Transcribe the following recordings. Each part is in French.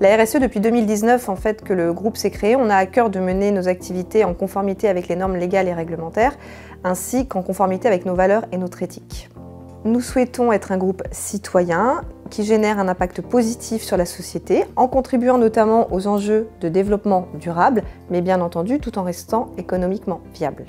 La RSE, depuis 2019, en fait, que le groupe s'est créé, on a à cœur de mener nos activités en conformité avec les normes légales et réglementaires, ainsi qu'en conformité avec nos valeurs et notre éthique. Nous souhaitons être un groupe citoyen qui génère un impact positif sur la société, en contribuant notamment aux enjeux de développement durable, mais bien entendu tout en restant économiquement viable.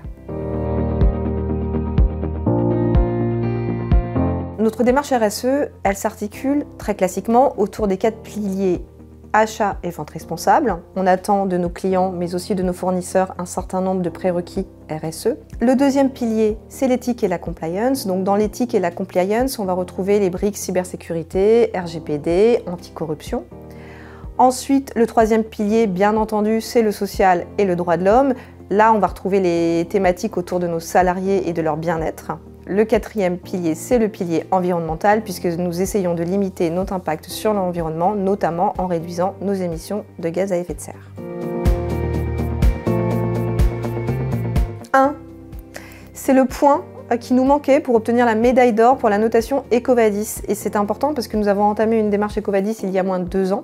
Notre démarche RSE, elle s'articule très classiquement autour des 4 piliers achat et vente responsable. On attend de nos clients, mais aussi de nos fournisseurs, un certain nombre de prérequis RSE. Le deuxième pilier, c'est l'éthique et la compliance. Donc dans l'éthique et la compliance, on va retrouver les briques cybersécurité, RGPD, anticorruption. Ensuite, le troisième pilier, bien entendu, c'est le social et le droit de l'homme. Là, on va retrouver les thématiques autour de nos salariés et de leur bien-être. Le quatrième pilier, c'est le pilier environnemental, puisque nous essayons de limiter notre impact sur l'environnement, notamment en réduisant nos émissions de gaz à effet de serre. 1. C'est le point qui nous manquait pour obtenir la médaille d'or pour la notation EcoVadis. Et c'est important parce que nous avons entamé une démarche EcoVadis il y a moins de 2 ans.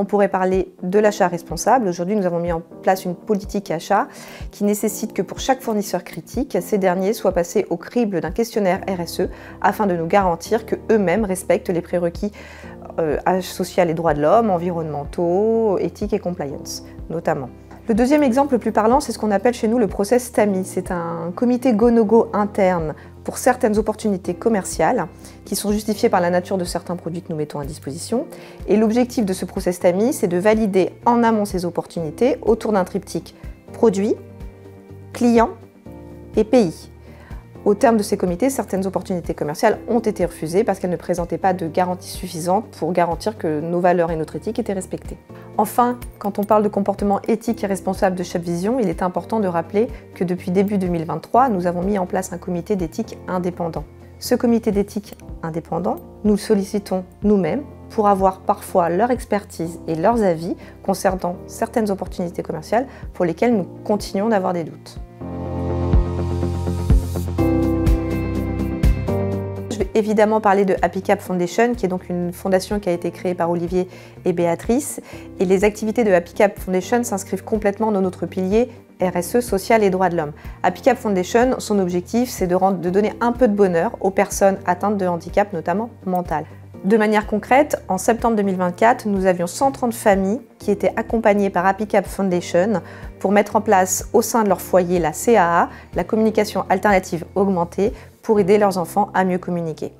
On pourrait parler de l'achat responsable. Aujourd'hui, nous avons mis en place une politique achat qui nécessite que pour chaque fournisseur critique, ces derniers soient passés au crible d'un questionnaire RSE afin de nous garantir qu'eux-mêmes respectent les prérequis social et droits de l'homme, environnementaux, éthique et compliance, notamment. Le deuxième exemple le plus parlant, c'est ce qu'on appelle chez nous le process TAMI. C'est un comité go-no-go interne pour certaines opportunités commerciales qui sont justifiées par la nature de certains produits que nous mettons à disposition. Et l'objectif de ce process TAMI, c'est de valider en amont ces opportunités autour d'un triptyque produit, client et pays. Au terme de ces comités, certaines opportunités commerciales ont été refusées parce qu'elles ne présentaient pas de garantie suffisante pour garantir que nos valeurs et notre éthique étaient respectées. Enfin, quand on parle de comportement éthique et responsable de ShopVision, il est important de rappeler que depuis début 2023, nous avons mis en place un comité d'éthique indépendant. Ce comité d'éthique indépendant, nous le sollicitons nous-mêmes pour avoir parfois leur expertise et leurs avis concernant certaines opportunités commerciales pour lesquelles nous continuons d'avoir des doutes. Je vais évidemment parler de Happy Cap Foundation, qui est donc une fondation qui a été créée par Olivier et Béatrice. Et les activités de Happy Cap Foundation s'inscrivent complètement dans notre pilier RSE, social et droits de l'homme. Happy Cap Foundation, son objectif, c'est de donner un peu de bonheur aux personnes atteintes de handicap, notamment mental. De manière concrète, en septembre 2024, nous avions 130 familles qui étaient accompagnées par Happy Cap Foundation pour mettre en place au sein de leur foyer la CAA, la communication alternative augmentée, pour aider leurs enfants à mieux communiquer.